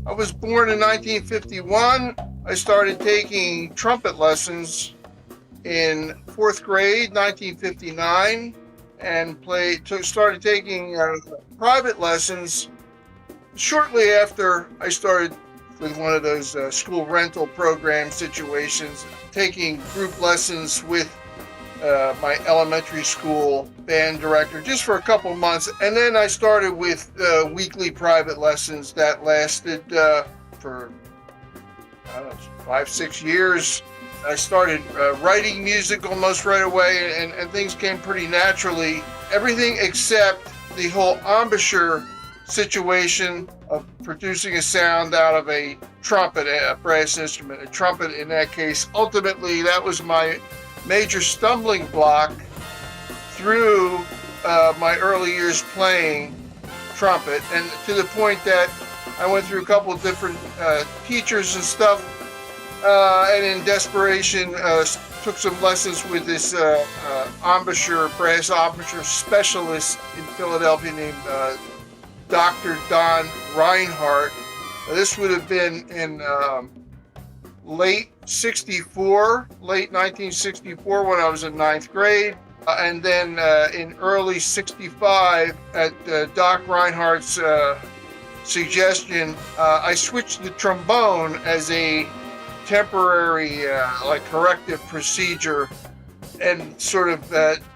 I was born in 1951. I started taking trumpet lessons in 4th grade, 1959, and started taking private lessons shortly after I started with one of those school rental program situations, taking group lessons with my elementary school band director just for a couple months. And then I started with weekly private lessons that lasted for 5-6 years. I started writing music almost right away, and things came pretty naturally. Everything except the whole embouchure situation of producing a sound out of a trumpet, a brass instrument, a trumpet in that case. Ultimately, that was my major stumbling block through my early years playing trumpet, and to the point that I went through a couple of different teachers and stuff, and in desperation took some lessons with this embouchure, brass embouchure specialist in Philadelphia named Dr. Don Reinhardt. This would have been in late 1964 when I was in 9th grade. And then in early 65 at Doc Reinhardt's suggestion, I switched to trombone as a temporary corrective procedure, and sort of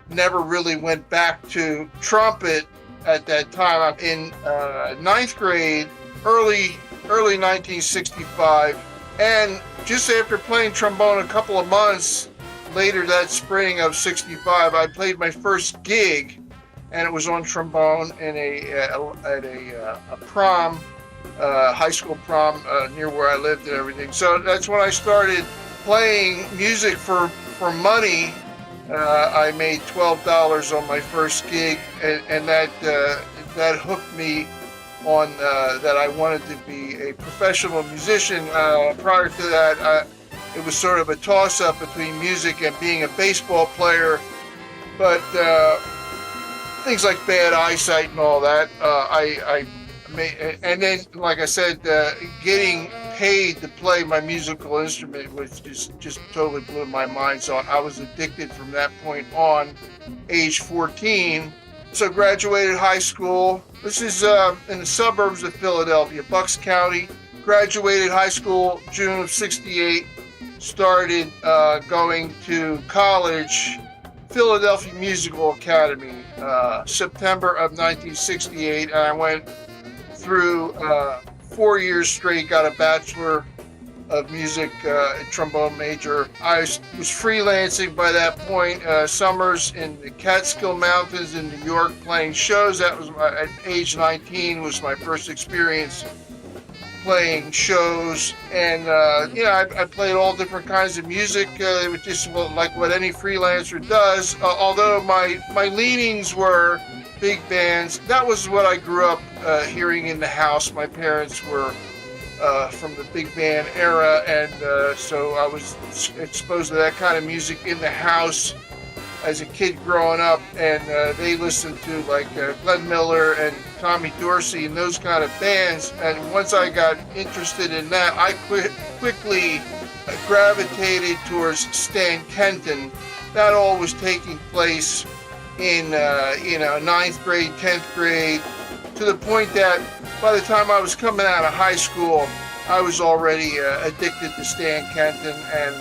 never really went back to trumpet at that time. In 9th grade, early 1965, and just after playing trombone a couple of months later that spring of 65, I played my first gig, and it was on trombone in at a prom, high school prom near where I lived and everything. So that's when I started playing music for money. I made $12 on my first gig, and that hooked me on that I wanted to be a professional musician. Prior to that, it was sort of a toss-up between music and being a baseball player, but things like bad eyesight and all that, I made, and then, like I said, getting paid to play my musical instrument was just totally blew my mind. So I was addicted from that point on, age 14. So graduated high school. This is in the suburbs of Philadelphia, Bucks County. Graduated high school June of 68. Started going to college, Philadelphia Musical Academy, September of 1968. And I went through 4 years straight, got a Bachelor of Music, trombone major. I was freelancing by that point, summers in the Catskill Mountains in New York playing shows. That was at age 19 was my first experience playing shows, and I played all different kinds of music. It was just like what any freelancer does, although my leanings were big bands. That was what I grew up hearing in the house. My parents were from the big band era, and so I was exposed to that kind of music in the house as a kid growing up, and they listened to like Glenn Miller and Tommy Dorsey and those kind of bands. And once I got interested in that, I quickly gravitated towards Stan Kenton. That all was taking place in 9th grade, 10th grade, to the point that by the time I was coming out of high school, I was already addicted to Stan Kenton, and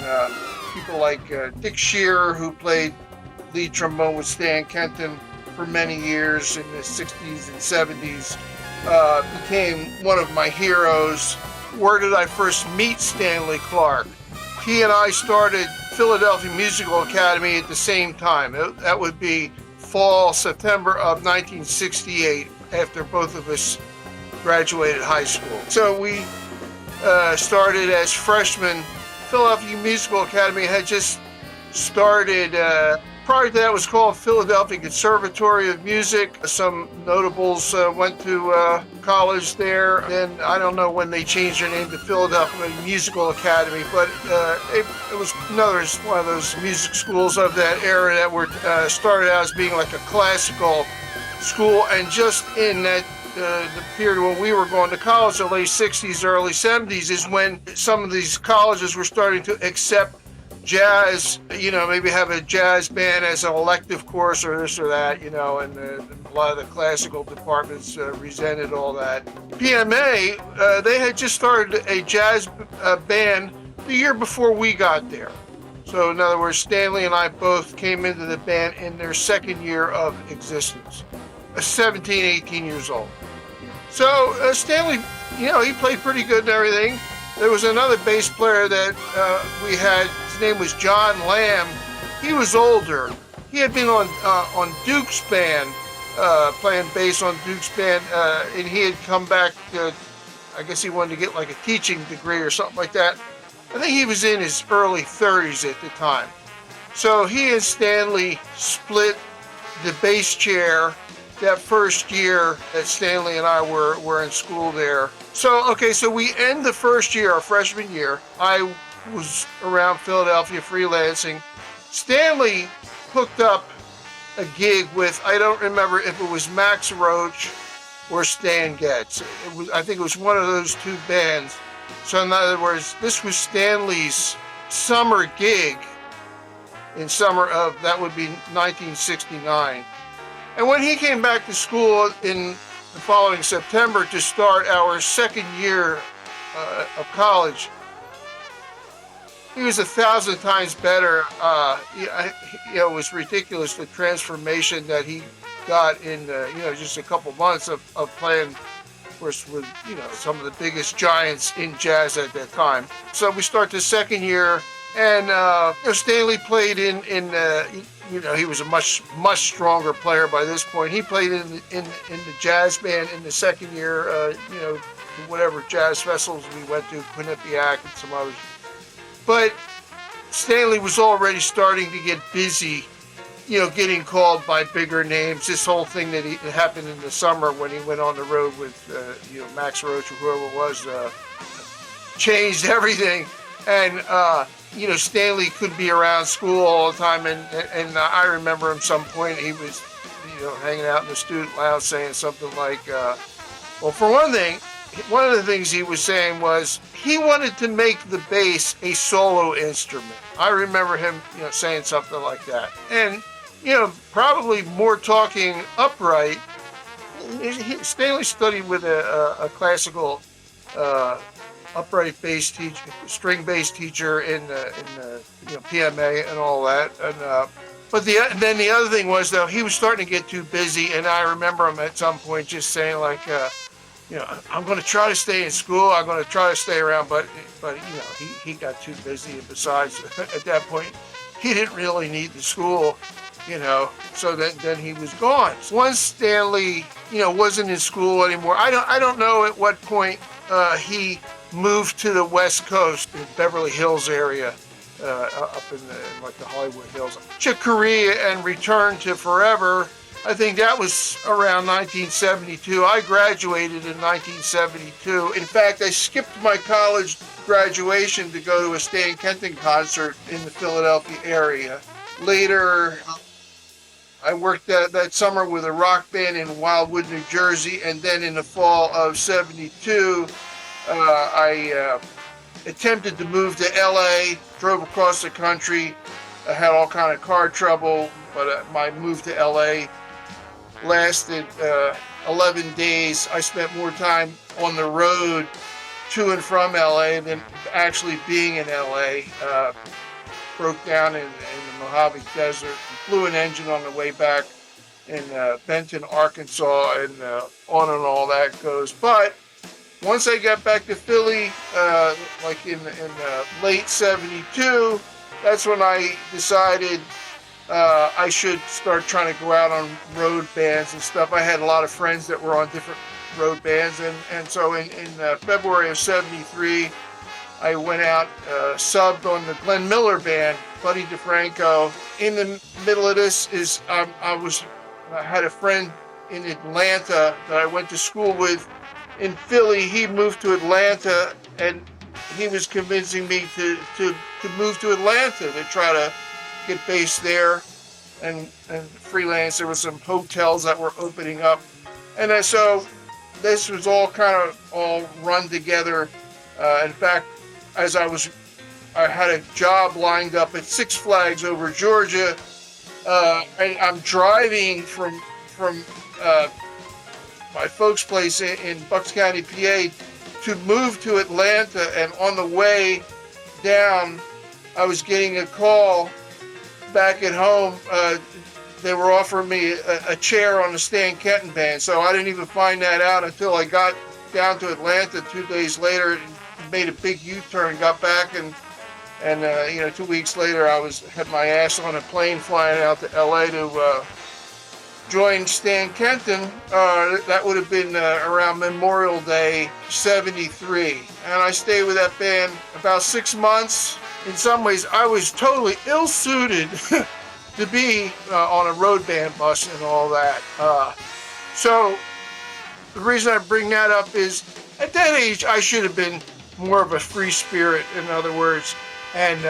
people like Dick Shearer, who played lead trombone with Stan Kenton for many years in the 60s and 70s, became one of my heroes. Where did I first meet Stanley Clarke? He and I started Philadelphia Musical Academy at the same time. That would be September of 1968, after both of us graduated high school. So we started as freshmen. Philadelphia Musical Academy had just started. Prior to that, it was called Philadelphia Conservatory of Music. Some notables went to college there. Then I don't know when they changed their name to Philadelphia Musical Academy, but it was one of those music schools of that era that were started out as being like a classical school. And just in that the period when we were going to college, the late 60s, early 70s, is when some of these colleges were starting to accept jazz, maybe have a jazz band as an elective course or this or that, and a lot of the classical departments resented all that. PMA, they had just started a jazz band the year before we got there. So in other words, Stanley and I both came into the band in their second year of existence, 17, 18 years old. So Stanley, he played pretty good and everything. There was another bass player that we had. His name was John Lamb. He was older. He had been on Duke's band, playing bass on Duke's band, and he had come back. I guess he wanted to get like a teaching degree or something like that. I think he was in his early 30s at the time. So he and Stanley split the bass chair that first year that Stanley and I were in school there. So we end the first year, our freshman year. I was around Philadelphia freelancing. Stanley hooked up a gig with, I don't remember if it was Max Roach or Stan Getz. I think it was one of those two bands. So in other words, this was Stanley's summer gig in summer of, that would be 1969. And when he came back to school in the following September to start our second year of college, he was 1,000 times better. It was ridiculous, the transformation that he got in, just a couple months of playing, of course, with, some of the biggest giants in jazz at that time. So we start the second year, and Stanley played in he was a much stronger player by this point. He played in the jazz band in the second year, whatever jazz festivals we went to, Quinnipiac and some others. But Stanley was already starting to get busy, getting called by bigger names. This whole thing that happened in the summer when he went on the road with, Max Roach or whoever it was, changed everything. And, Stanley could be around school all the time. And I remember at some point he was, hanging out in the student lounge saying something like, well, for one thing, one of the things he was saying was he wanted to make the bass a solo instrument. I remember him, saying something like that. And, probably more talking upright. Stanley studied with a classical upright bass teacher, string bass teacher in PMA and all that. And but then the other thing was, though, he was starting to get too busy, and I remember him at some point just saying like, I'm going to try to stay in school. I'm going to try to stay around, but he got too busy. And besides, at that point, he didn't really need the school, So then he was gone. Once Stanley, wasn't in school anymore. I don't know at what point he moved to the West Coast, in Beverly Hills area, up in the Hollywood Hills, to Korea and returned to forever. I think that was around 1972. I graduated in 1972. In fact, I skipped my college graduation to go to a Stan Kenton concert in the Philadelphia area. Later, I worked that summer with a rock band in Wildwood, New Jersey, and then in the fall of 72, I attempted to move to LA, drove across the country. I had all kind of car trouble, but my move to LA lasted 11 days. I spent more time on the road to and from LA than actually being in LA. Broke down in the Mojave Desert, flew an engine on the way back in Benton, Arkansas, and on and all that goes. But once I got back to Philly, like in late 72, that's when I decided I should start trying to go out on road bands and stuff. I had a lot of friends that were on different road bands, and so in February of 73, I went out, subbed on the Glenn Miller band, Buddy DeFranco. In the middle of this is I had a friend in Atlanta that I went to school with in Philly. He moved to Atlanta, and he was convincing me to move to Atlanta to try to get based there and freelance. There were some hotels that were opening up, and so this was all kind of all run together. In fact, as I had a job lined up at Six Flags over Georgia. And I'm driving from my folks' place in Bucks County, PA, to move to Atlanta. And on the way down, I was getting a call back at home. They were offering me a chair on the Stan Kenton band. So I didn't even find that out until I got down to Atlanta 2 days later, made a big U-turn, got back, and 2 weeks later I had my ass on a plane flying out to LA to join Stan Kenton. That would have been around Memorial Day '73, and I stayed with that band about 6 months. In some ways, I was totally ill-suited to be on a road band bus and all that. So the reason I bring that up is, at that age, I should have been more of a free spirit, in other words, and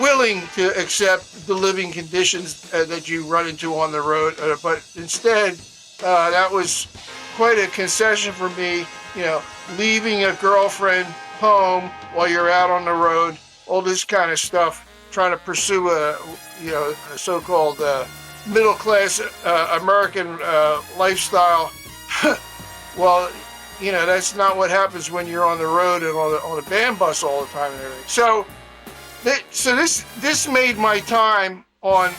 willing to accept the living conditions that you run into on the road. But instead, that was quite a concession for me, leaving a girlfriend home while you're out on the road, all this kind of stuff, trying to pursue a so-called middle-class American lifestyle. Well, that's not what happens when you're on the road and on a band bus all the time and everything. So this made my time on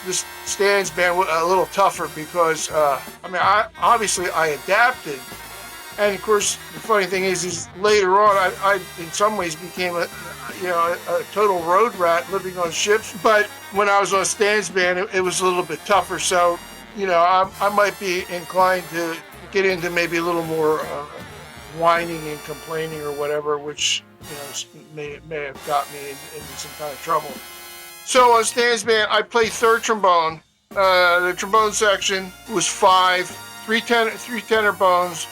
this Stan's band a little tougher because obviously I adapted, and of course the funny thing is later on I in some ways became a total road rat living on ships. But when I was on Stan's band, it was a little bit tougher. So I might be inclined to get into maybe a little more whining and complaining or whatever, which may have got me into some kind of trouble. So on Stan's band, I played third trombone. The trombone section was three tenor bones.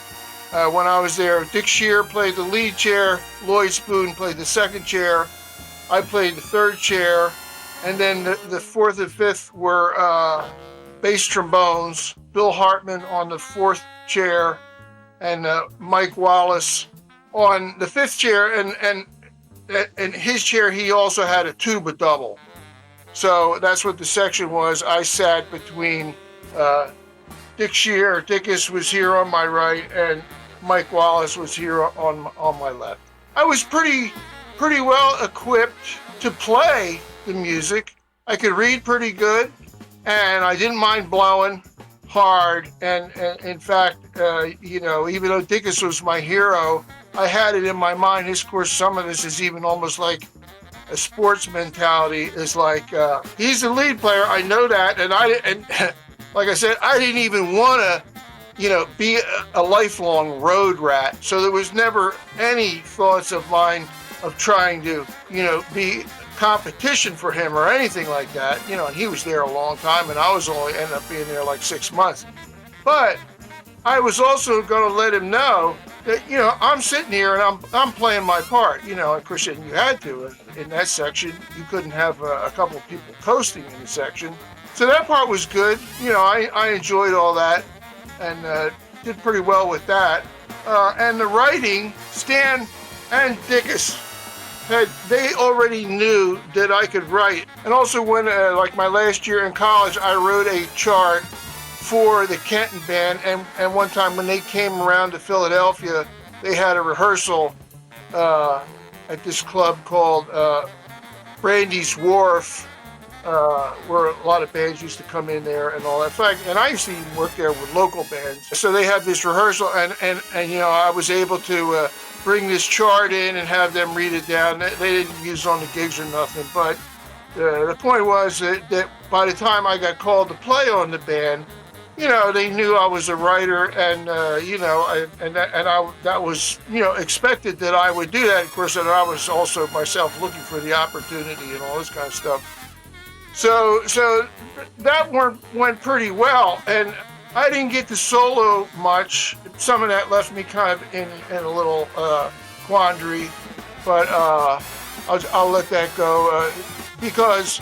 When I was there, Dick Shearer played the lead chair, Lloyd Spoon played the second chair, I played the third chair, and then the fourth and fifth were bass trombones, Bill Hartman on the fourth chair, and Mike Wallace on the fifth chair, and his chair he also had a tuba double. So that's what the section was. I sat between Dick Shearer. Dickus was here on my right, and Mike Wallace was here on my left. I was pretty well equipped to play the music. I could read pretty good, and I didn't mind blowing hard. And in fact, even though Dickus was my hero, I had it in my mind. Of course, some of this is even almost like a sports mentality. Is like he's the lead player. I know that, and like I said, I didn't even want to, be a lifelong road rat. So there was never any thoughts of mine of trying to, be competition for him or anything like that. And he was there a long time, and I was only ended up being there like 6 months. But I was also going to let him know that, I'm sitting here and I'm playing my part. Of course, you had to in that section. You couldn't have a couple of people coasting in the section. So that part was good. I enjoyed all that and did pretty well with that. And the writing, Stan and Dickus, they already knew that I could write. And also when, like my last year in college, I wrote a chart for the Kenton band. And one time when they came around to Philadelphia, they had a rehearsal at this club called Brandy's Wharf, where a lot of bands used to come in there and all that. In fact, and I used to even work there with local bands. So they had this rehearsal, and I was able to bring this chart in and have them read it down. They didn't use it on the gigs or nothing, but the point was that by the time I got called to play on the band, they knew I was a writer, and that was expected that I would do that. Of course, and I was also myself looking for the opportunity and all this kind of stuff. So that went pretty well, and I didn't get to solo much. Some of that left me kind of in a little quandary, but I'll let that go because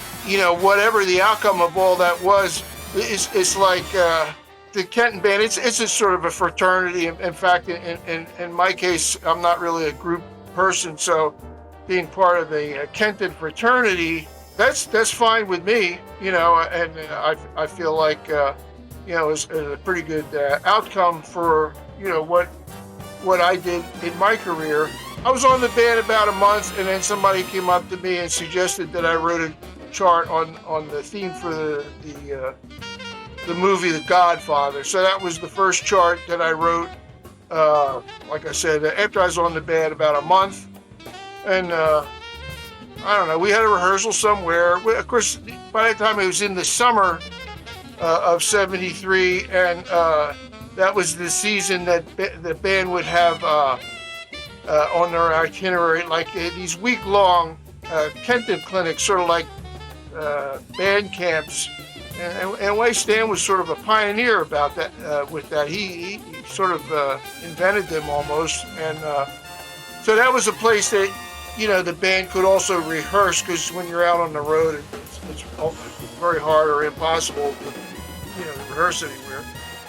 whatever the outcome of all that was, it's like the Kenton band, it's a sort of a fraternity. In fact, in my case, I'm not really a group person, so being part of the Kenton fraternity, that's fine with me, and I feel like it's a pretty good outcome for what I did in my career. I was on the band about a month, and then somebody came up to me and suggested that I wrote a chart on the theme for the movie The Godfather. So that was the first chart that I wrote. Like I said, after I was on the band about a month, and I don't know, we had a rehearsal somewhere. Of course, by the time it was in the summer of '73, and that was the season that the band would have on their itinerary, like these week-long Kenton clinics, sort of like band camps. And way Stan was sort of a pioneer about that. With that, he sort of invented them almost, and so that was a place that the band could also rehearse, because when you're out on the road, it's very hard or impossible to rehearse anywhere.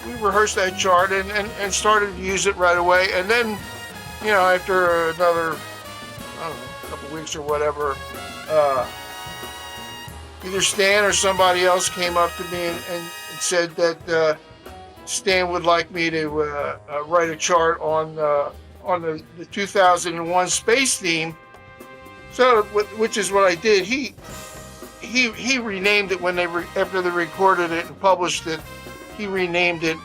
We rehearsed that chart and started to use it right away, and then after another, I don't know, couple weeks or whatever, either Stan or somebody else came up to me and said that Stan would like me to write a chart on the 2001 space theme. So, which is what I did. He renamed it after they recorded it and published it. He renamed it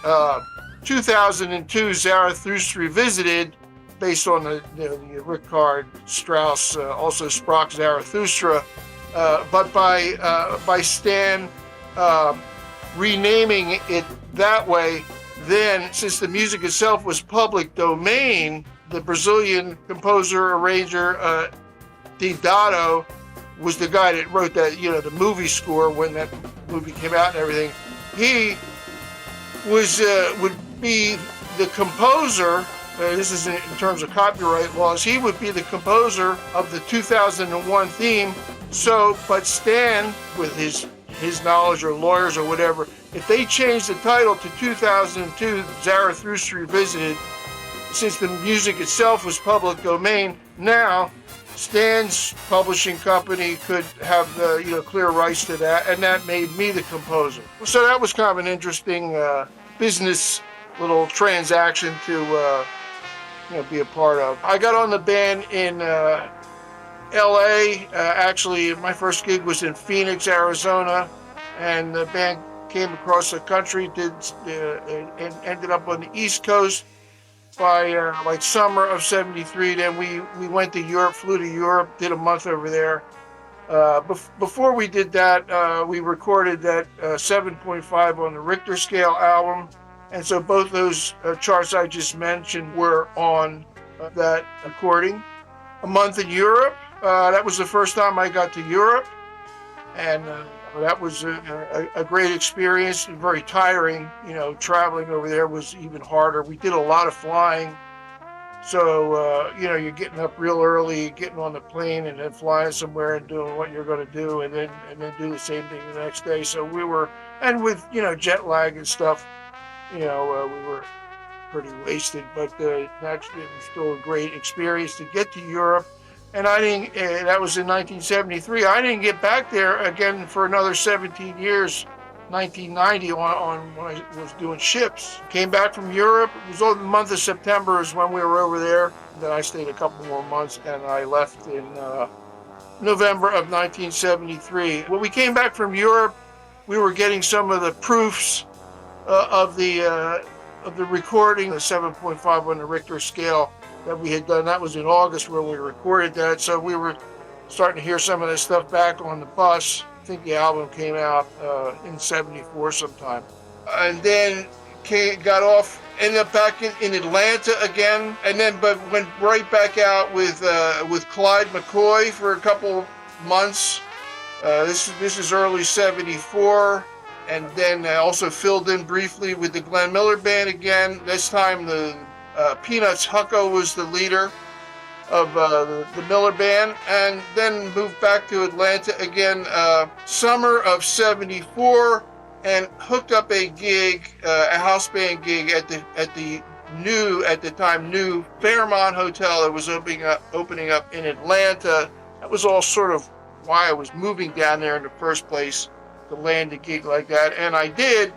2002 Zarathustra Revisited, based on the Richard Strauss, also Sprach Zarathustra. But by Stan renaming it that way, then, since the music itself was public domain, the Brazilian composer, arranger, DeVoe, was the guy that wrote that, the movie score when that movie came out and everything. He would be the composer. This is in terms of copyright laws. He would be the composer of the 2001 theme. So, but Stan, with his knowledge, or lawyers or whatever, if they changed the title to 2002 Zarathustra Revisited, since the music itself was public domain, now Stan's publishing company could have the clear rights to that, and that made me the composer. So that was kind of an interesting business little transaction to be a part of. I got on the band in LA. Actually, my first gig was in Phoenix, Arizona, and the band came across the country, and ended up on the East Coast by like summer of '73. Then we went to Europe, flew to Europe, did a month over there. Before we did that, we recorded that 7.5 on the Richter Scale album, and so both those charts I just mentioned were on that recording. A month in Europe. That was the first time I got to Europe, and that was a great experience, and very tiring. Traveling over there was even harder. We did a lot of flying, so you're getting up real early, getting on the plane, and then flying somewhere and doing what you're going to do, and then do the same thing the next day. So we were, and with jet lag and stuff, we were pretty wasted. But actually, it was still a great experience to get to Europe. And I didn't, that was in 1973. I didn't get back there again for another 17 years, 1990 on when I was doing ships. Came back from Europe. It was the month of September is when we were over there. Then I stayed a couple more months, and I left in November of 1973. When we came back from Europe, we were getting some of the proofs of the recording, the 7.5 on the Richter scale that we had done. That was in August when we recorded that, so we were starting to hear some of this stuff back on the bus. I think the album came out in '74 sometime. And then got off, ended up back in Atlanta again, and then but went right back out with Clyde McCoy for a couple months. This is early '74. And then also filled in briefly with the Glenn Miller Band again. This time the Peanuts Hucko was the leader of the Miller Band, and then moved back to Atlanta again summer of '74, and hooked up a gig, a house band gig at the new Fairmont Hotel that was opening up in Atlanta. That was all sort of why I was moving down there in the first place, to land a gig like that, and I did.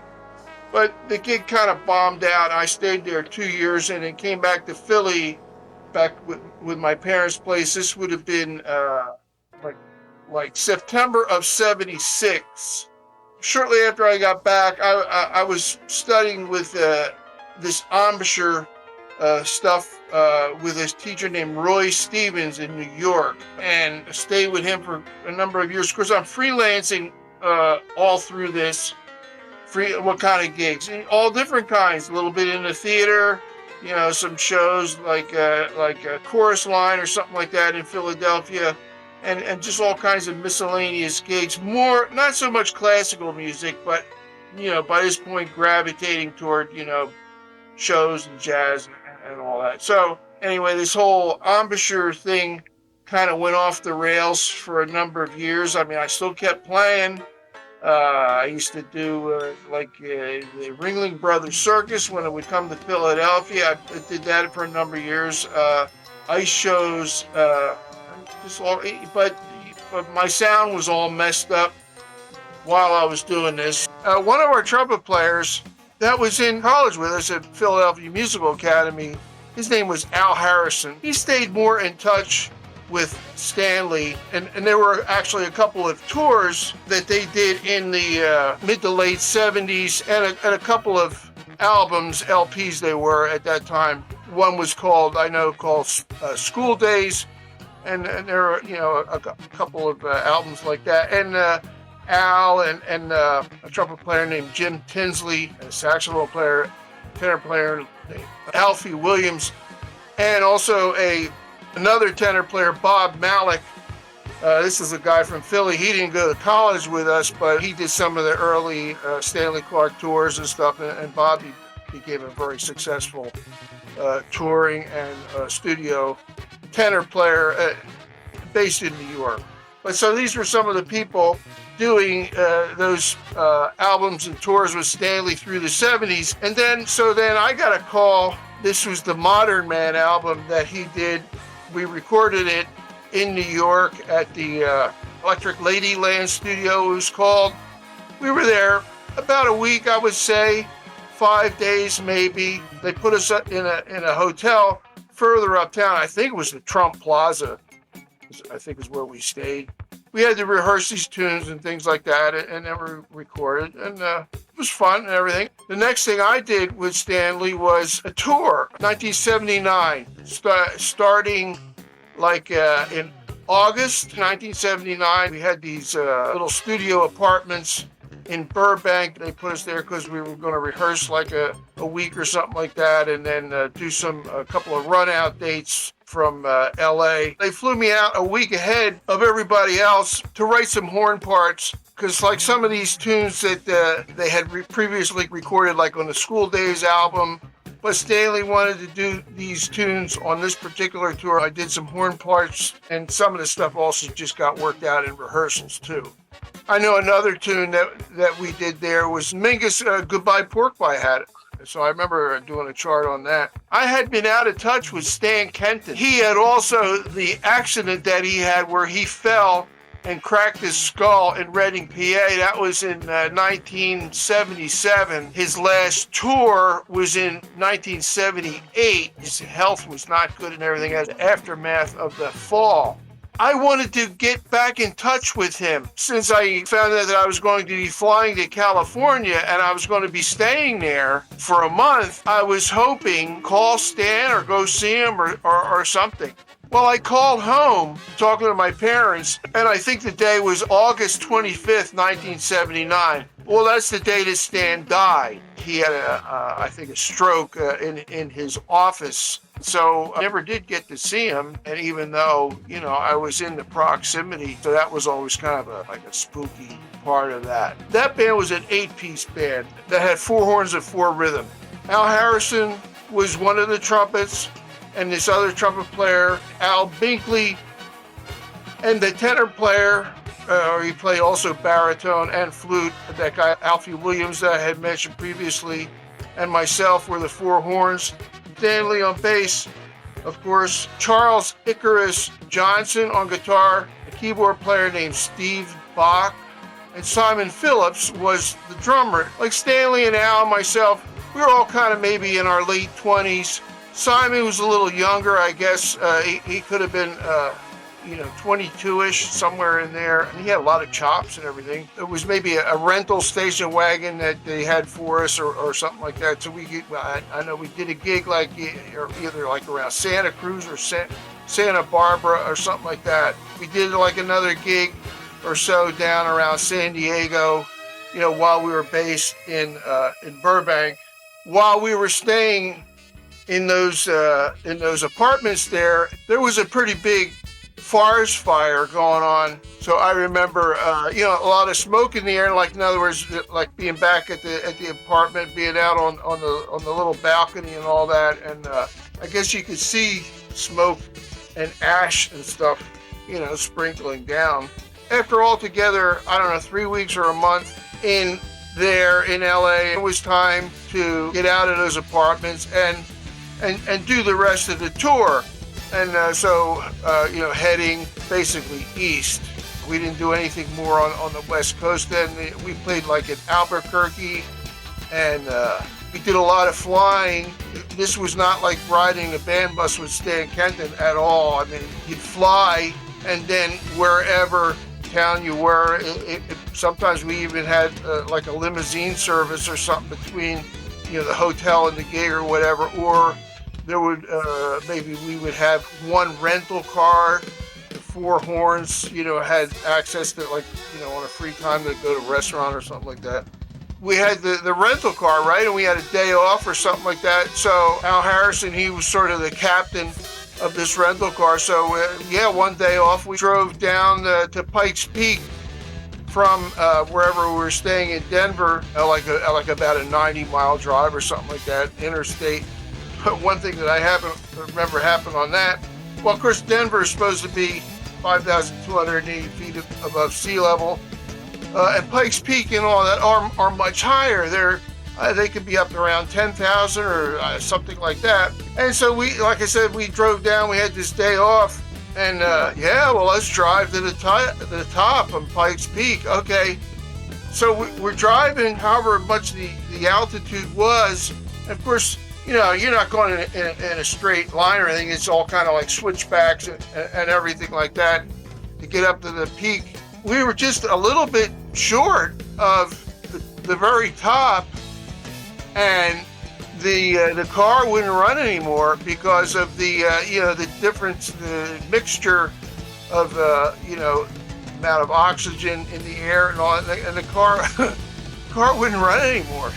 But the gig kind of bombed out. I stayed there 2 years and then came back to Philly, back with my parents' place. This would have been like September of '76. Shortly after I got back, I was studying with this embouchure stuff with this teacher named Roy Stevens in New York, and stayed with him for a number of years. Of course, I'm freelancing all through this. What kind of gigs? All different kinds. A little bit in the theater, some shows like a Chorus Line or something like that in Philadelphia, and just all kinds of miscellaneous gigs. More, not so much classical music, but by this point gravitating toward shows and jazz and all that. So anyway, this whole embouchure thing kind of went off the rails for a number of years. I mean, I still kept playing. I used to do the Ringling Brothers Circus when it would come to Philadelphia. I did that for a number of years. Ice shows, but my sound was all messed up while I was doing this. One of our trumpet players that was in college with us at Philadelphia Musical Academy, his name was Al Harrison. He stayed more in touch with Stanley, and there were actually a couple of tours that they did in the mid to late 70s, and a couple of albums, LPs they were at that time. One was called School Days, and there are a couple of albums like that. And Al and a trumpet player named Jim Tinsley, a saxophone player, tenor player named Alfie Williams, and also another tenor player, Bob Malach. This is a guy from Philly. He didn't go to college with us, but he did some of the early Stanley Clarke tours and stuff, and Bob became a very successful touring and studio tenor player based in New York. But so these were some of the people doing those albums and tours with Stanley through the 70s. And then I got a call. This was the Modern Man album that he did. We recorded it in New York at the Electric Ladyland studio, it was called. We were there about a week, I would say, 5 days maybe. They put us in a hotel further uptown. I think it was the Trump Plaza, I think is where we stayed. We had to rehearse these tunes and things like that, and then we recorded, and it was fun and everything. The next thing I did with Stanley was a tour, 1979, starting in August 1979. We had these little studio apartments in Burbank. They put us there because we were going to rehearse like a week or something like that, and then do a couple of run-out dates from LA. They flew me out a week ahead of everybody else to write some horn parts, because like some of these tunes that they had previously recorded, like on the School Days album, but Stanley wanted to do these tunes on this particular tour. I did some horn parts, and some of the stuff also just got worked out in rehearsals too. I know another tune that we did there was Mingus Goodbye Pork Pie Hat. So I remember doing a chart on that. I had been out of touch with Stan Kenton. He had also the accident that he had where he fell and cracked his skull in Reading, PA. That was in 1977. His last tour was in 1978. His health was not good and everything as the aftermath of the fall. I wanted to get back in touch with him since I found out that I was going to be flying to California and I was going to be staying there for a month. I was hoping call Stan or go see him or something. Well, I called home talking to my parents, and I think the day was August 25th, 1979. Well, that's the day that Stan died. He had I think a stroke in his office. So I never did get to see him, and even though, I was in the proximity, so that was always kind of a spooky part of that. That band was an 8-piece band that had 4 horns and 4 rhythm. Al Harrison was one of the trumpets, and this other trumpet player, Al Binkley, and the tenor player, he played also baritone and flute. That guy Alfie Williams that I had mentioned previously, and myself were the four horns. Stanley on bass, of course. Charles Icarus Johnson on guitar, a keyboard player named Steve Bach, and Simon Phillips was the drummer. Like Stanley and Al and myself, we were all kind of maybe in our late 20s. Simon was a little younger, I guess. He could have been 22-ish, somewhere in there. And he had a lot of chops and everything. It was maybe a rental station wagon that they had for us or something like that. So I know we did a gig like either like around Santa Cruz or Santa Barbara or something like that. We did like another gig or so down around San Diego, while we were based in Burbank. While we were staying in those apartments there was a pretty big forest fire going on. So I remember, a lot of smoke in the air. Like in other words, like being back at the apartment, being out on the little balcony and all that. And I guess you could see smoke and ash and stuff, sprinkling down. After altogether, I don't know, 3 weeks or a month in there in LA, it was time to get out of those apartments and do the rest of the tour. And so heading basically east. We didn't do anything more on the West Coast then. We played like in Albuquerque, and we did a lot of flying. This was not like riding a band bus with Stan Kenton at all. I mean, you'd fly, and then wherever town you were, sometimes we even had like a limousine service or something between the hotel and the gig or whatever, or there would maybe we would have one rental car. The four horns had access to, like, on a free time to go to a restaurant or something like that. We had the rental car, right, and we had a day off or something like that. So Al Harrison, he was sort of the captain of this rental car. So one day off, we drove down to Pikes Peak from wherever we were staying in Denver, like about a 90-mile drive or something like that, interstate. But one thing that I remember happened on that, well, of course, Denver is supposed to be 5,280 feet above sea level, and Pikes Peak and all that are much higher. They could be up around 10,000 or something like that. And so like I said, we drove down. We had this day off, and let's drive to the top on Pikes Peak. Okay, so we're driving, however much the altitude was. And of course, you're not going in a straight line or anything. It's all kind of like switchbacks and everything like that to get up to the peak. We were just a little bit short of the very top, and the car wouldn't run anymore because of the difference, the mixture of amount of oxygen in the air and all that, and the car wouldn't run anymore.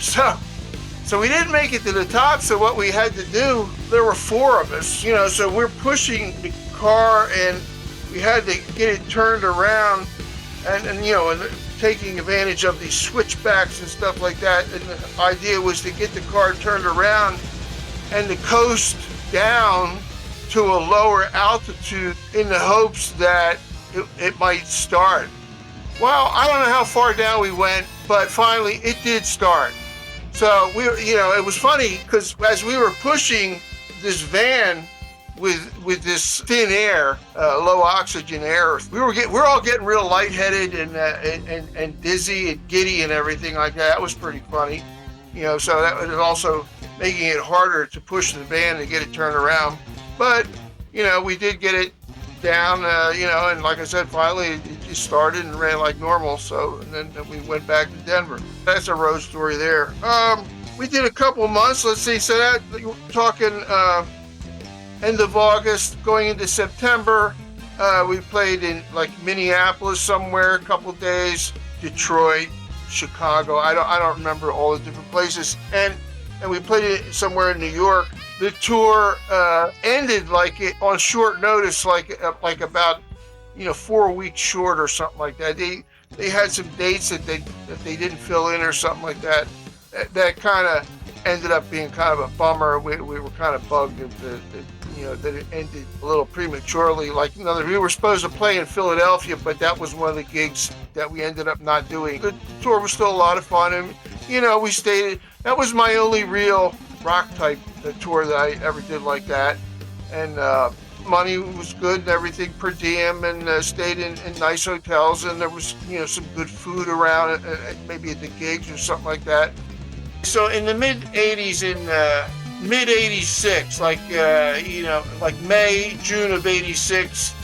So we didn't make it to the top. So what we had to do, there were four of us, so we're pushing the car, and we had to get it turned around, and taking advantage of these switchbacks and stuff like that. And the idea was to get the car turned around and to coast down to a lower altitude in the hopes that it might start. Well, I don't know how far down we went, but finally it did start. So it was funny because as we were pushing this van with this thin air, low oxygen air, we're all getting real lightheaded and dizzy and giddy and everything like that. That was pretty funny, So that was also making it harder to push the van to get it turned around. But we did get it down, and like I said, finally it just started and ran like normal. So and then we went back to Denver. That's a road story there. We did a couple months. Let's see. So that we're talking end of August, going into September. We played in like Minneapolis somewhere, a couple days, Detroit, Chicago. I don't remember all the different places, and we played it somewhere in New York. The tour ended on short notice, like about 4 weeks short or something like that. They had some dates that they didn't fill in or something like that. That kind of ended up being kind of a bummer. We were kind of bugged that that it ended a little prematurely. Like, we were supposed to play in Philadelphia, but that was one of the gigs that we ended up not doing. The tour was still a lot of fun, and we stayed. That was my only real rock type tour that I ever did like that, and money was good and everything, per diem, and stayed in nice hotels, and there was some good food around, maybe at the gigs or something like that. So in the mid 80s, in mid 86, like May, June of 86,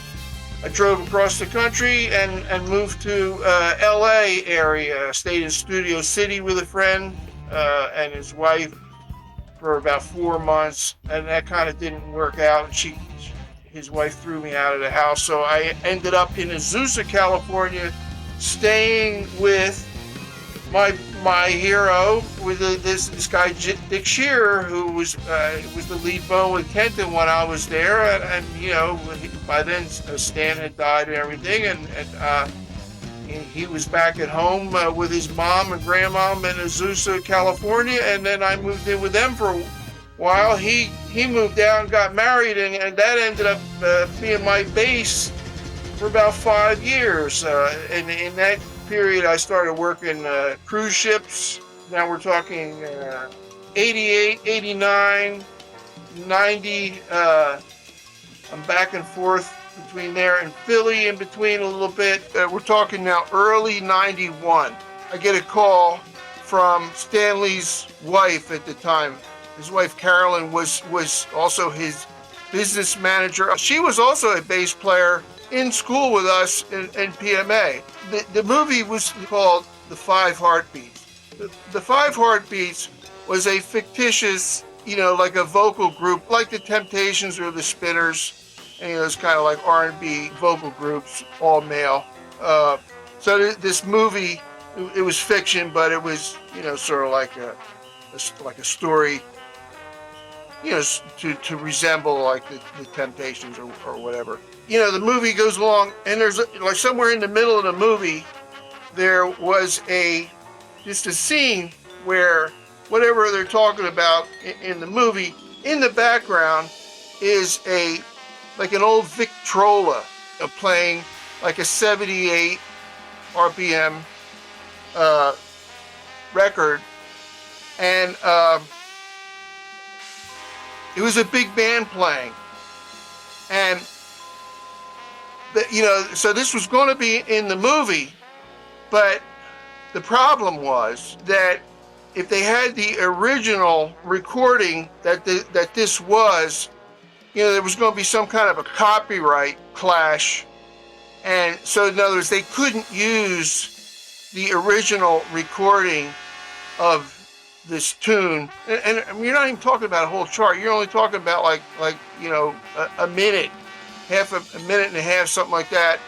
I drove across the country and moved to LA area. Stayed in Studio City with a friend and his wife for about 4 months, and that kind of didn't work out. His wife threw me out of the house, so I ended up in Azusa, California, staying with my hero, with this guy Dick Shearer, who was the lead bow with Kenton when I was there, and by then Stan had died and everything, and he was back at home with his mom and grandmom in Azusa, California, and then I moved in with them for a while. He moved down, got married, and that ended up being my base for about 5 years. And in that period, I started working cruise ships. Now we're talking 88, 89, 90. I'm back and forth between there and Philly, in between a little bit. We're talking now early 91. I get a call from Stanley's wife at the time. His wife Carolyn was also his business manager. She was also a bass player in school with us in PMA. The movie was called The Five Heartbeats. The Five Heartbeats was a fictitious, like a vocal group, like the Temptations or the Spinners. And it's kind of like R&B vocal groups, all male. So this movie, it was fiction, but it was, sort of like a story, to resemble like the Temptations or whatever. The movie goes along, and there's like somewhere in the middle of the movie, there was just a scene where whatever they're talking about in the movie, in the background is like an old Victrola playing like a 78 RPM record, and it was a big band playing, and so this was going to be in the movie, but the problem was that if they had the original recording that this was, there was going to be some kind of a copyright clash. And so, in other words, they couldn't use the original recording of this tune. And you're not even talking about a whole chart. You're only talking about like a minute, a minute and a half, something like that,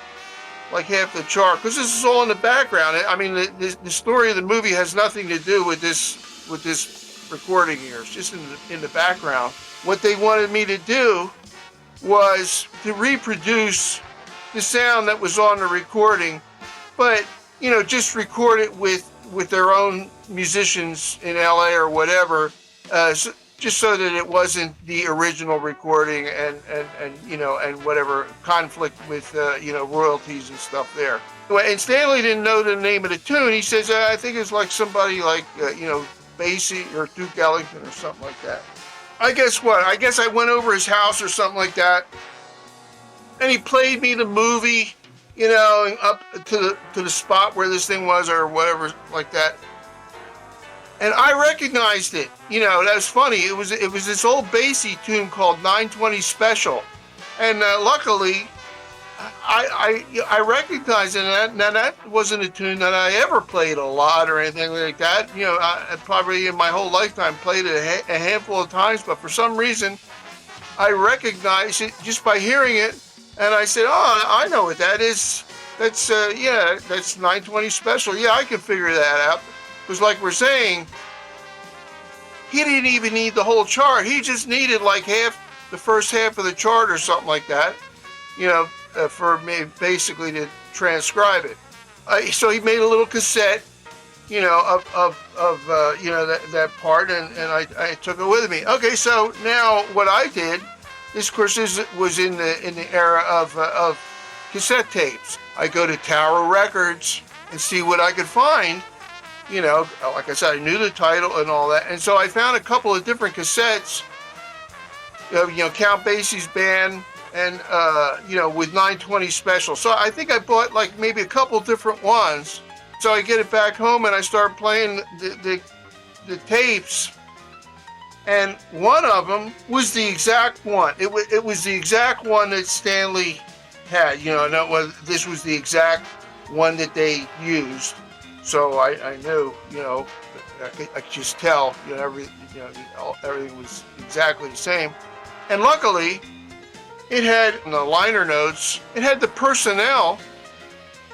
like half the chart. Because this is all in the background. I mean, the story of the movie has nothing to do with this recording here. It's just in the background. What they wanted me to do was to reproduce the sound that was on the recording, but just record it with their own musicians in LA or whatever, just so that it wasn't the original recording and whatever conflict with royalties and stuff there. And Stanley didn't know the name of the tune. He says, I think it's like somebody like Basie or Duke Ellington or something like that. I guess I went over his house or something like that, and he played me the movie, up to the spot where this thing was or whatever like that. And I recognized it. That was funny. It was this old Basie tune called 920 Special, and luckily I recognized it. Now that wasn't a tune that I ever played a lot or anything like that. I probably in my whole lifetime played it a handful of times, but for some reason I recognized it just by hearing it, and I said, "Oh, I know what that is. That's 920 Special. Yeah, I can figure that out." Because like we're saying, he didn't even need the whole chart. He just needed like the first half of the chart or something like that. For me basically to transcribe it. So he made a little cassette, of that part, and I took it with me. Okay, so now what I did This, of course, was in the era of cassette tapes. I go to Tower Records and see what I could find. Like I said, I knew the title and all that, and so I found a couple of different cassettes. Count Basie's band, and with 920 Special. So I think I bought like maybe a couple different ones. So I get it back home and I start playing the tapes. And one of them was the exact one. It was the exact one that Stanley had. This was the exact one that they used. So I knew, I could just tell, everything was exactly the same. And luckily, it had in the liner notes, it had the personnel,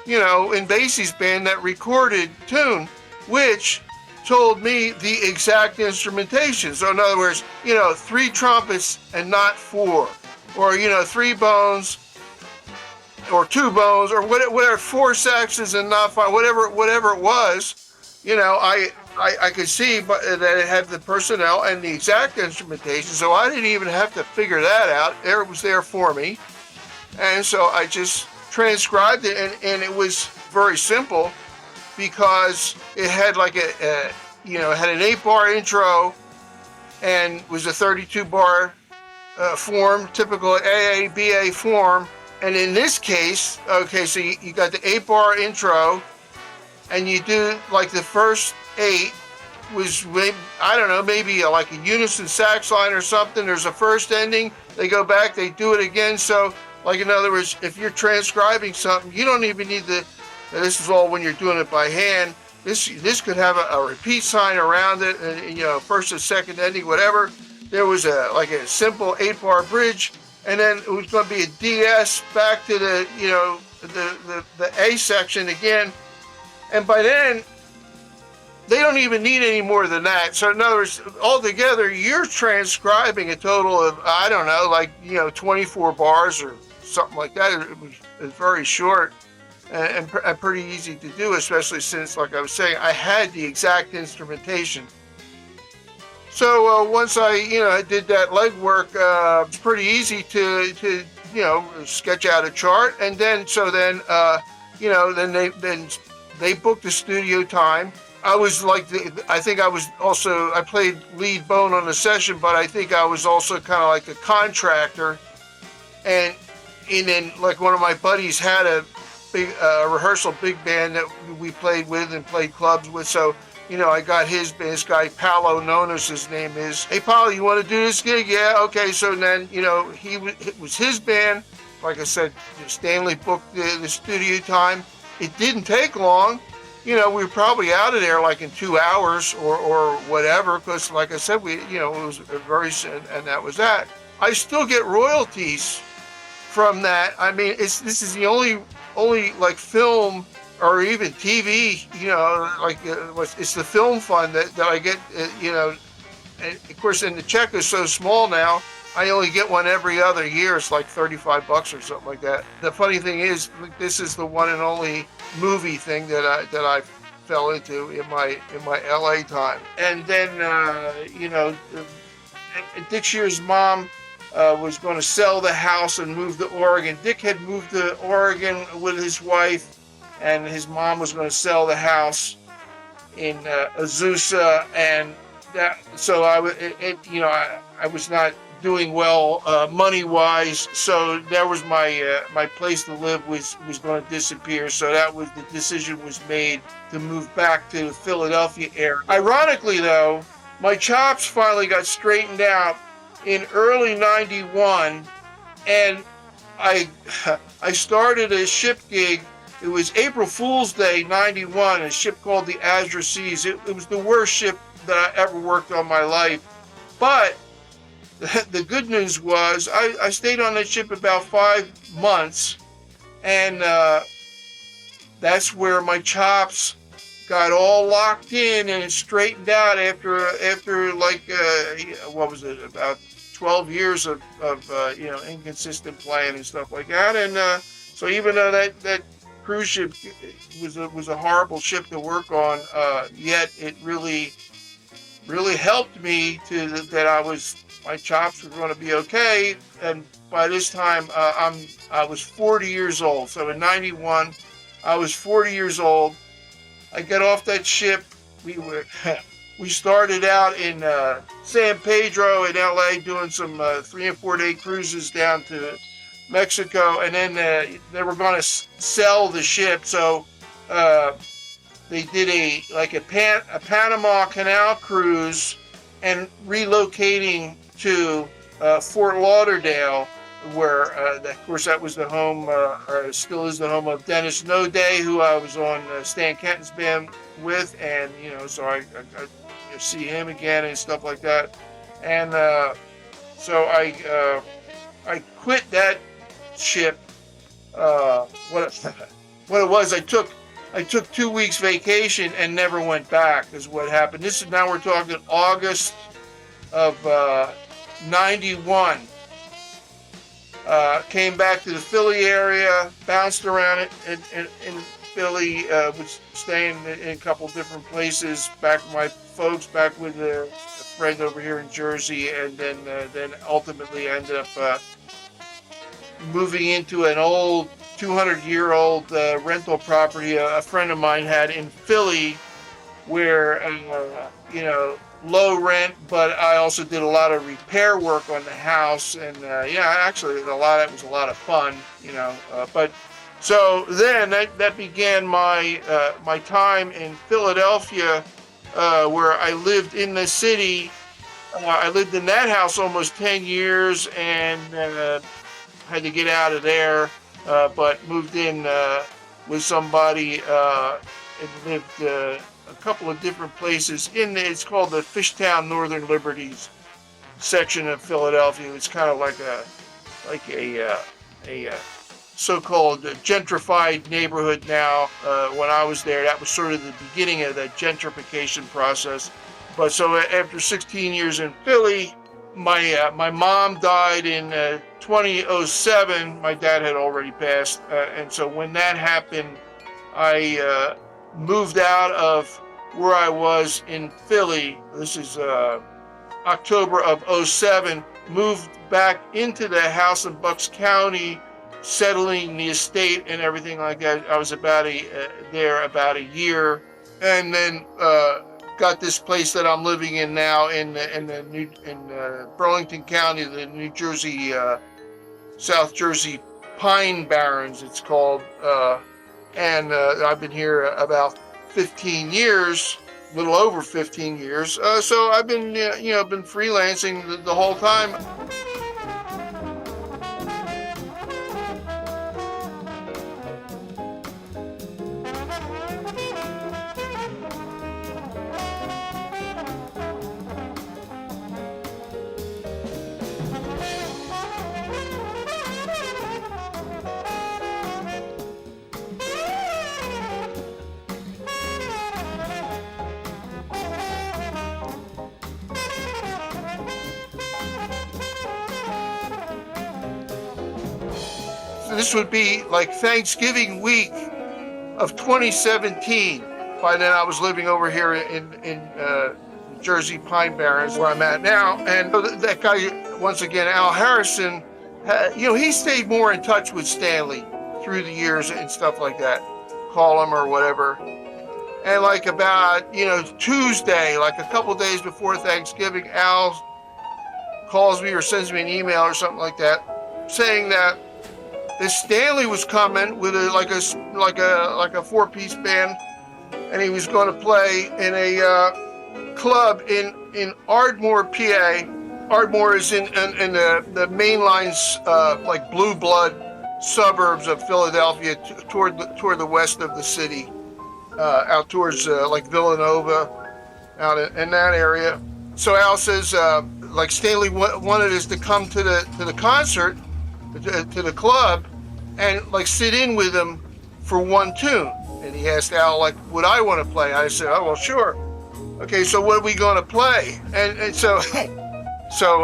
in Basie's band that recorded tune, which told me the exact instrumentation. So in other words, 3 trumpets and not 4, or 3 bones, or 2 bones, or whatever, 4 saxes and not 5, whatever it was. I could see that it had the personnel and the exact instrumentation, so I didn't even have to figure that out. It was there for me, and so I just transcribed it, and it was very simple because it had like it had an 8-bar intro and was a 32-bar form, typical AABA form. And in this case, okay, so you got the 8-bar intro, and you do like the first 8 was, maybe like a unison sax line or something. There's a first ending, they go back, they do it again. So like, in other words, if you're transcribing something, you don't even need this is all when you're doing it by hand. This could have a repeat sign around it, and first and second ending, whatever. There was a simple 8-bar bridge, and then it was going to be a DS back to the A section again. And by then, they don't even need any more than that. So in other words, altogether, you're transcribing a total of, 24 bars or something like that. It was very short and pretty easy to do, especially since, like I was saying, I had the exact instrumentation. So once I did that legwork, it's pretty easy to sketch out a chart, and then they booked the studio time. I was I played lead bone on the session, but I think I was also kind of like a contractor, and then like one of my buddies had a big rehearsal big band that we played with and played clubs with, so I got his band, this guy Paolo Nonos, his name is. Hey Paolo, you want to do this gig? Yeah, okay. So then it was his band. Like I said, Stanley booked the studio time. It didn't take long. We were probably out of there like in 2 hours or whatever, because like I said, it was very, and that was that. I still get royalties from that. I mean, this is the only like film or even TV, it's the film fund that I get, and of course, and the check is so small now, I only get one every other year. It's like $35 or something like that. The funny thing is, this is the one and only movie thing that I fell into in my LA time. And then Dick Shearer's mom was going to sell the house and move to Oregon. Dick had moved to Oregon with his wife, and his mom was going to sell the house in Azusa, and that. So I was not doing well money-wise, so that was my place to live was going to disappear. So that was the decision was made to move back to the Philadelphia area. Ironically, though, my chops finally got straightened out in early '91, and I started a ship gig. It was April Fool's Day '91, a ship called the Azure Seas. It was the worst ship that I ever worked on in my life, but the good news was I stayed on that ship about 5 months, and that's where my chops got all locked in and straightened out after like what was it, about 12 years of inconsistent playing and stuff like that. And so even though that cruise ship was a horrible ship to work on, yet it really really helped me that my chops were going to be okay. And by this time, I was 40 years old. So in '91, I was 40 years old. I got off that ship. We started out in San Pedro in LA doing some 3 and 4 day cruises down to Mexico, and then they were going to sell the ship. So they did a Panama Canal cruise and relocating to Fort Lauderdale, where of course that was the home, or still is the home of Dennis No Day, who I was on Stan Kenton's band with, and so I see him again and stuff like that. And so I quit that ship. What it was, I took 2 weeks vacation and never went back, is what happened. This is, now we're talking August of '91. Came back to the Philly area, bounced around in Philly, was staying in a couple different places, back with my folks, back with a friend over here in Jersey, and then ultimately ended up moving into an old 200-year-old rental property a friend of mine had in Philly, where low rent, but I also did a lot of repair work on the house, and actually it was a lot of fun, but so then that began my my time in Philadelphia, where I lived in the city. I lived in that house almost 10 years, and had to get out of there, but moved in with somebody and lived a couple of different places it's called the Fishtown Northern Liberties section of Philadelphia. It's kind of like a so-called gentrified neighborhood now. When I was there, that was sort of the beginning of the gentrification process. But so after 16 years in Philly, my mom died in 2007. My dad had already passed, and so when that happened, I moved out of where I was in Philly. This is October of '07. Moved back into the house in Bucks County, settling the estate and everything like that. I was there about a year, and then got this place that I'm living in now in Burlington County, the New Jersey, South Jersey Pine Barrens, it's called. And I've been here about 15 years, a little over 15 years. So I've been, been freelancing the whole time. This would be like Thanksgiving week of 2017. By then I was living over here in Jersey Pine Barrens, where I'm at now. And that guy, once again, Al Harrison, he stayed more in touch with Stanley through the years and stuff like that. Call him or whatever. And like about, Tuesday, like a couple days before Thanksgiving, Al calls me or sends me an email or something like that, saying that Stanley was coming with a 4-piece band, and he was going to play in a club in Ardmore, PA. Ardmore is in the mainline, like blue blood suburbs of Philadelphia, toward the west of the city, out towards like Villanova, out in that area. So Al says, like Stanley wanted us to come to the concert, to the club, and like sit in with him for one tune. And he asked Al, like, would I want to play? I said, oh, well, sure. Okay, so what are we going to play? And so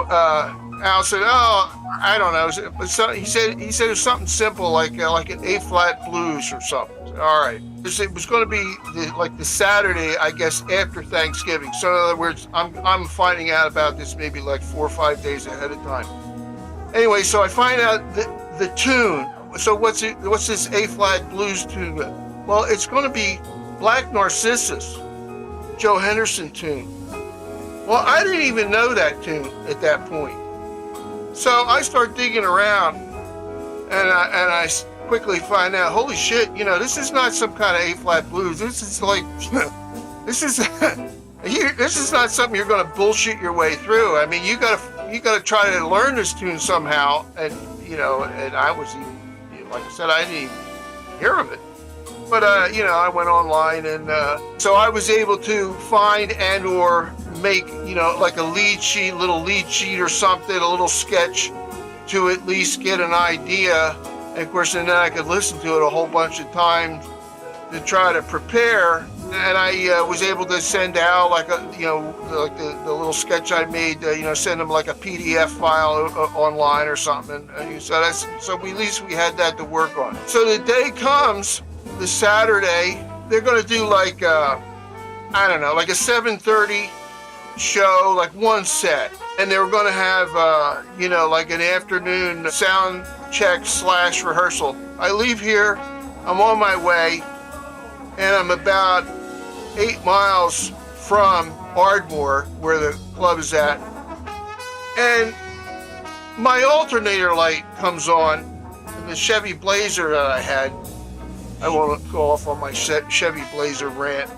Al said, oh, I don't know. So he said it was something simple, like an A-flat blues or something. All right. It was going to be like the Saturday, I guess, after Thanksgiving. So in other words, I'm finding out about this maybe like 4 or 5 days ahead of time. Anyway, so I find out the tune. So what's this A-flat blues tune? Well, it's going to be Black Narcissus, Joe Henderson tune. Well, I didn't even know that tune at that point. So I start digging around, and I quickly find out, holy shit, this is not some kind of A-flat blues. This is like, this is not something you're going to bullshit your way through. I mean, you gotta try to learn this tune somehow, and and I was even, like I said, I didn't even hear of it. But I went online, and so I was able to find and or make like a little lead sheet or something, a little sketch to at least get an idea. And of course, and then I could listen to it a whole bunch of times to try to prepare. And I was able to send out like like the little sketch I made, send them like a PDF file online or something. And so at least we had that to work on. So the day comes, the Saturday, they're going to do like I don't know, like a 7:30 show, like one set, and they were going to have like an afternoon sound check / rehearsal. I leave here, I'm on my way, and I'm about 8 miles from Ardmore, where the club is at, and my alternator light comes on in the Chevy Blazer that I had. I won't go off on my Chevy Blazer rant.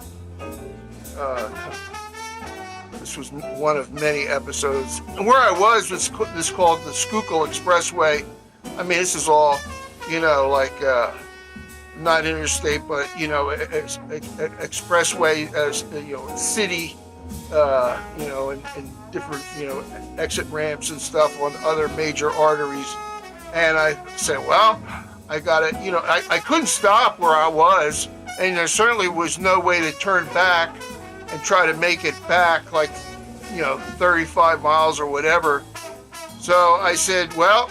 This was one of many episodes. And where I was this called the Schuylkill Expressway. I mean, this is all, like not interstate, but expressway, city, and different, exit ramps and stuff on other major arteries. And I said, well, I got it. I couldn't stop where I was, and there certainly was no way to turn back and try to make it back like 35 miles or whatever. So I said, well,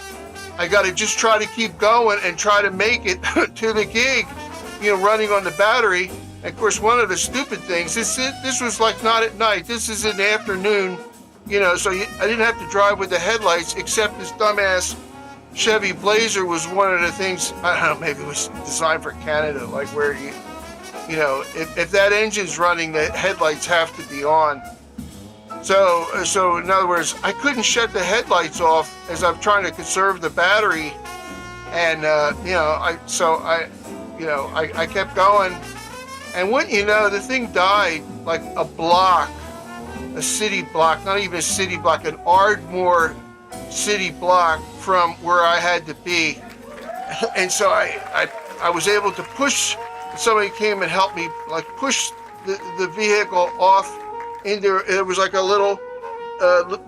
I got to just try to keep going and try to make it to the gig, running on the battery. And of course, one of the stupid things, this was like not at night, this is in the afternoon, so I didn't have to drive with the headlights, except this dumbass Chevy Blazer was one of the things, I don't know, maybe it was designed for Canada, like where if that engine's running, the headlights have to be on. So in other words, I couldn't shut the headlights off as I'm trying to conserve the battery, and I kept going, and wouldn't you know, the thing died like a city block, not even a city block, an Ardmore city block from where I had to be. And so I was able to push. Somebody came and helped me, like push the vehicle off into. It was like a little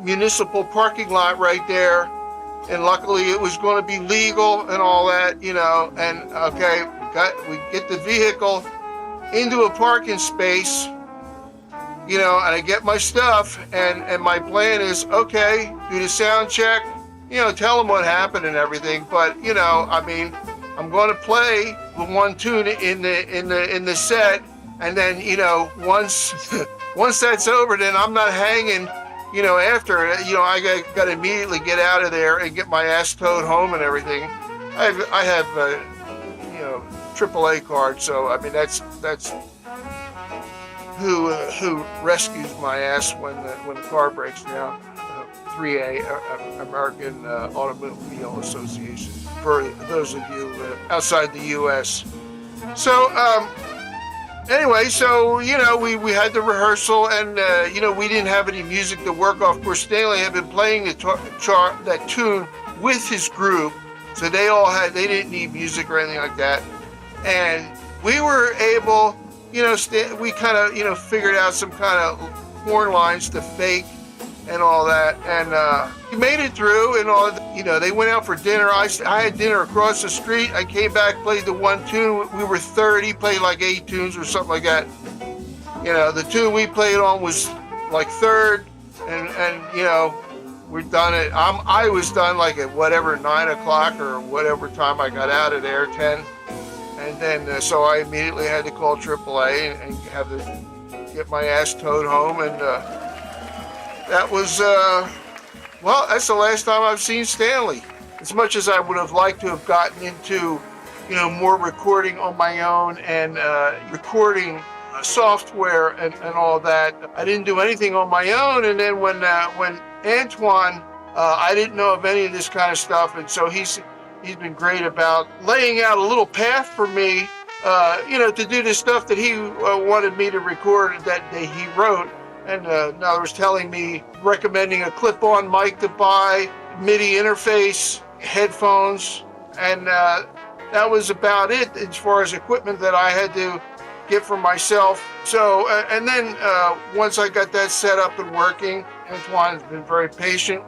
municipal parking lot right there, and luckily it was going to be legal and all that, And okay, we get the vehicle into a parking space, and I get my stuff, and my plan is, okay, do the sound check, tell them what happened and everything. But I mean, I'm going to play the one tune in the set, and then once that's over, then I'm not hanging. After I got to immediately get out of there and get my ass towed home and everything. I have AAA card, so I mean that's who rescues my ass when the car breaks down. 3A, American Automobile Association, for those of you outside the U.S. So anyway, so we had the rehearsal, and we didn't have any music to work off. Of course, Stanley had been playing that tune with his group, so they didn't need music or anything like that, and we were able, we kind of figured out some kind of horn lines to fake and all that, and he made it through, and all. They went out for dinner. I had dinner across the street. I came back, played the one tune. We were third. He played like 8 tunes or something like that. The tune we played on was like third, and we're done at. I was done like at whatever 9 o'clock or whatever time I got out of there, 10. And then, so I immediately had to call AAA and have to get my ass towed home. And that was, well, that's the last time I've seen Stanley. As much as I would have liked to have gotten into, more recording on my own and recording software and all that, I didn't do anything on my own. And then when Antoine, I didn't know of any of this kind of stuff, and so he's been great about laying out a little path for me, to do the stuff that he wanted me to record that he wrote. And in other words, telling me, recommending a clip-on mic to buy, MIDI interface, headphones, and that was about it as far as equipment that I had to get for myself. So, and then once I got that set up and working, Antoine's been very patient,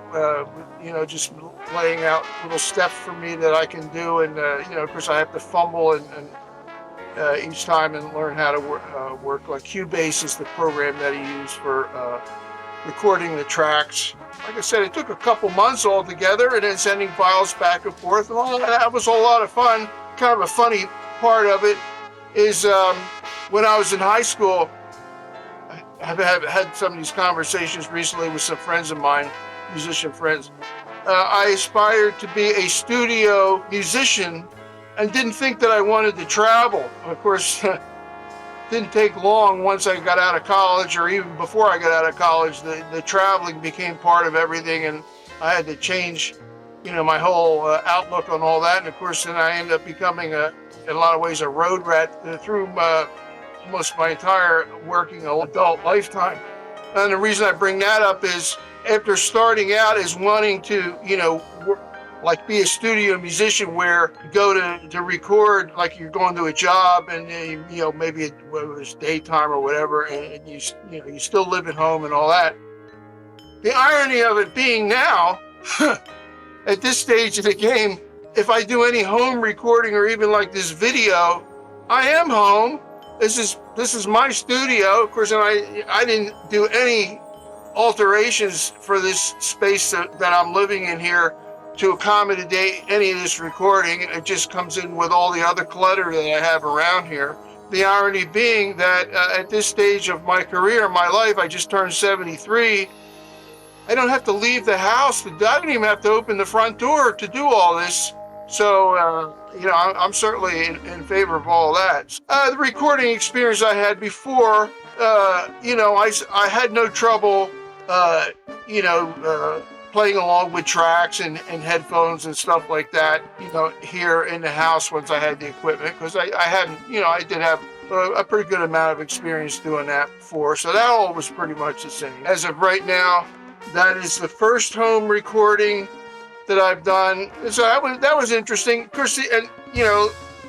just laying out little steps for me that I can do. And, of course, I have to fumble and each time and learn how to work. Like Cubase is the program that he used for recording the tracks. Like I said, it took a couple months altogether, and then sending files back and forth. And all that was a lot of fun. Kind of a funny part of it is when I was in high school, I've had some of these conversations recently with some friends of mine, musician friends. I aspired to be a studio musician and didn't think that I wanted to travel. Of course, didn't take long once I got out of college, or even before I got out of college, the traveling became part of everything, and I had to change, my whole outlook on all that. And of course, then I ended up becoming in a lot of ways, a road rat through almost my entire working adult lifetime. And the reason I bring that up is after starting out as wanting to, be a studio musician where you go to record like you're going to a job, and maybe whether it's daytime or whatever, and you still live at home and all that. The irony of it being now, at this stage of the game, if I do any home recording or even like this video, I am home. This is my studio, of course, and I didn't do any alterations for this space that I'm living in here to accommodate any of this recording. It just comes in with all the other clutter that I have around here. The irony being that at this stage of my career, my life, I just turned 73. I don't have to leave the house. I don't even have to open the front door to do all this. So, I'm certainly in favor of all that. The recording experience I had before, I had no trouble, playing along with tracks and headphones and stuff like that, here in the house once I had the equipment, because I did have a pretty good amount of experience doing that before. So that all was pretty much the same. As of right now, that is the first home recording that I've done. So that was interesting. Of course, and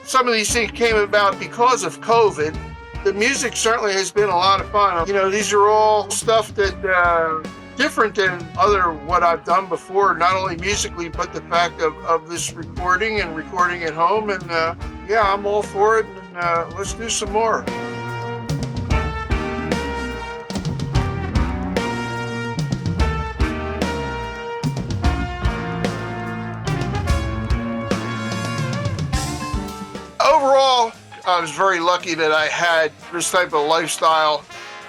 some of these things came about because of COVID. The music certainly has been a lot of fun. These are all stuff that different than what I've done before, not only musically, but the fact of this recording and recording at home. And I'm all for it. And let's do some more. Overall, I was very lucky that I had this type of lifestyle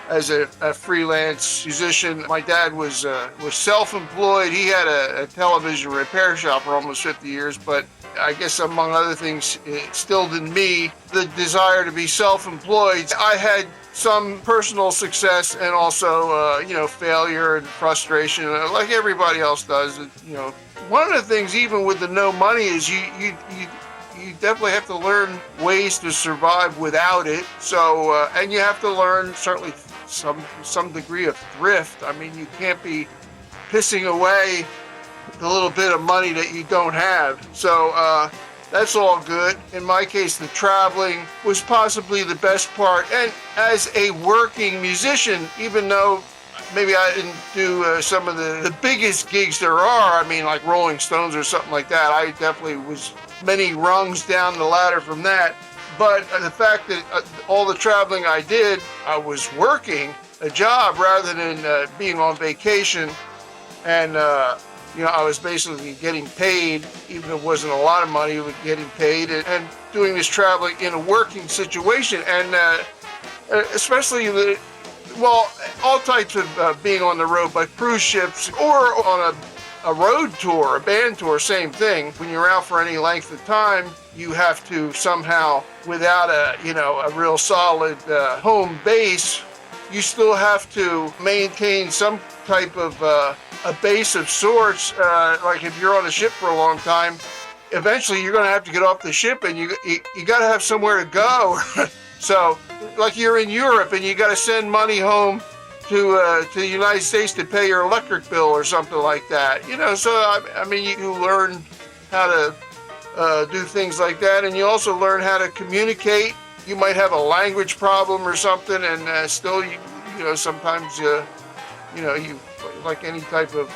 as a freelance musician. My dad was self-employed. He had a television repair shop for almost 50 years, but I guess among other things, it instilled in me the desire to be self-employed. I had some personal success and also, failure and frustration, like everybody else does. One of the things, even with the no money, is you definitely have to learn ways to survive without it. So, and you have to learn certainly some degree of thrift. I mean, you can't be pissing away the little bit of money that you don't have. So that's all good. In my case, the traveling was possibly the best part. And as a working musician, even though maybe I didn't do some of the biggest gigs there are, I mean, like Rolling Stones or something like that, I definitely was many rungs down the ladder from that. But the fact that all the traveling I did, I was working a job rather than being on vacation. And I was basically getting paid, even if it wasn't a lot of money, but getting paid and doing this traveling in a working situation. And especially all types of being on the road, but cruise ships or on a road tour, a band tour, same thing. When you're out for any length of time, you have to somehow, without a real solid home base, you still have to maintain some type of a base of sorts. Like if you're on a ship for a long time, eventually you're going to have to get off the ship, and you got to have somewhere to go. So, like you're in Europe and you got to send money home to the United States to pay your electric bill or something like that. So I mean, you learn how to do things like that, and you also learn how to communicate. You might have a language problem or something, and still, sometimes you like any type of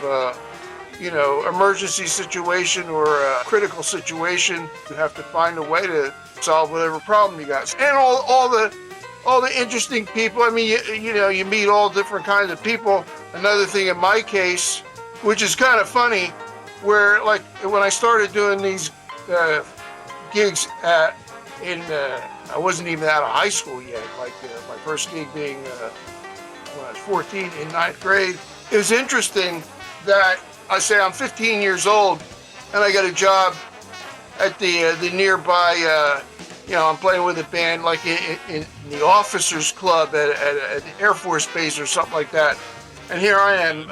emergency situation or a critical situation, you have to find a way to solve whatever problem you got. And all the interesting people. I mean, you meet all different kinds of people. Another thing in my case, which is kind of funny, where like when I started doing these gigs I wasn't even out of high school yet. Like my first gig being when I was 14 in ninth grade. It was interesting that I say I'm 15 years old and I got a job at the nearby. I'm playing with a band like in the officers club at an Air Force base or something like that. And here I am,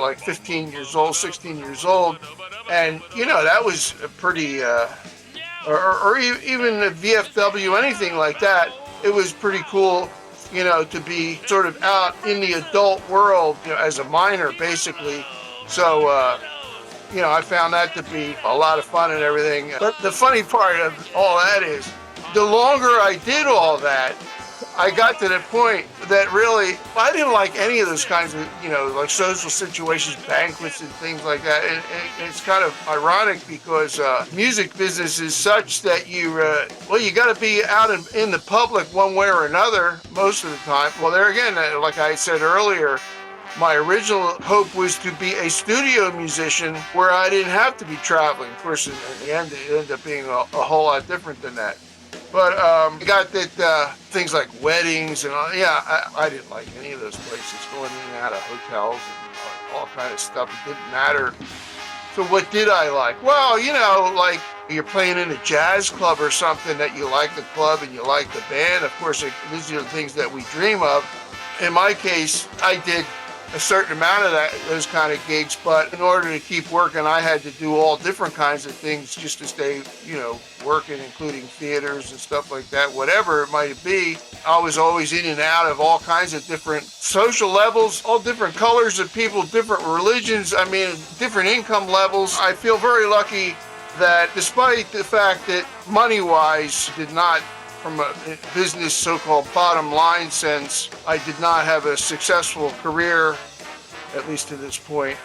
like 15 years old, 16 years old. And, that was a pretty, or even a VFW, anything like that. It was pretty cool, to be sort of out in the adult world, as a minor, basically. So, I found that to be a lot of fun and everything. But the funny part of all that is, the longer I did all that, I got to the point that really, I didn't like any of those kinds of, like social situations, banquets and things like that. And it's kind of ironic because music business is such that you got to be out in the public one way or another most of the time. Well, there again, like I said earlier, my original hope was to be a studio musician where I didn't have to be traveling. Of course, in the end, it ended up being a whole lot different than that. But I got that things like weddings and I didn't like any of those places, going in and out of hotels and all kind of stuff. It didn't matter. So what did I like? Well, like you're playing in a jazz club or something that you like the club and you like the band. Of course, these are the things that we dream of. In my case, I did a certain amount of those kind of gigs, but in order to keep working, I had to do all different kinds of things just to stay, working, including theaters and stuff like that, whatever it might be. I was always in and out of all kinds of different social levels, all different colors of people, different religions, different income levels. I feel very lucky that despite the fact that money-wise did not, from a business so-called bottom line sense, I did not have a successful career, at least to this point.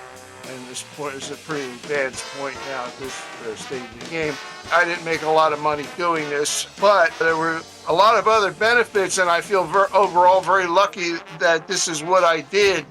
And this point is a pretty advanced point now at this stage of the game. I didn't make a lot of money doing this, but there were a lot of other benefits, and I feel overall very lucky that this is what I did.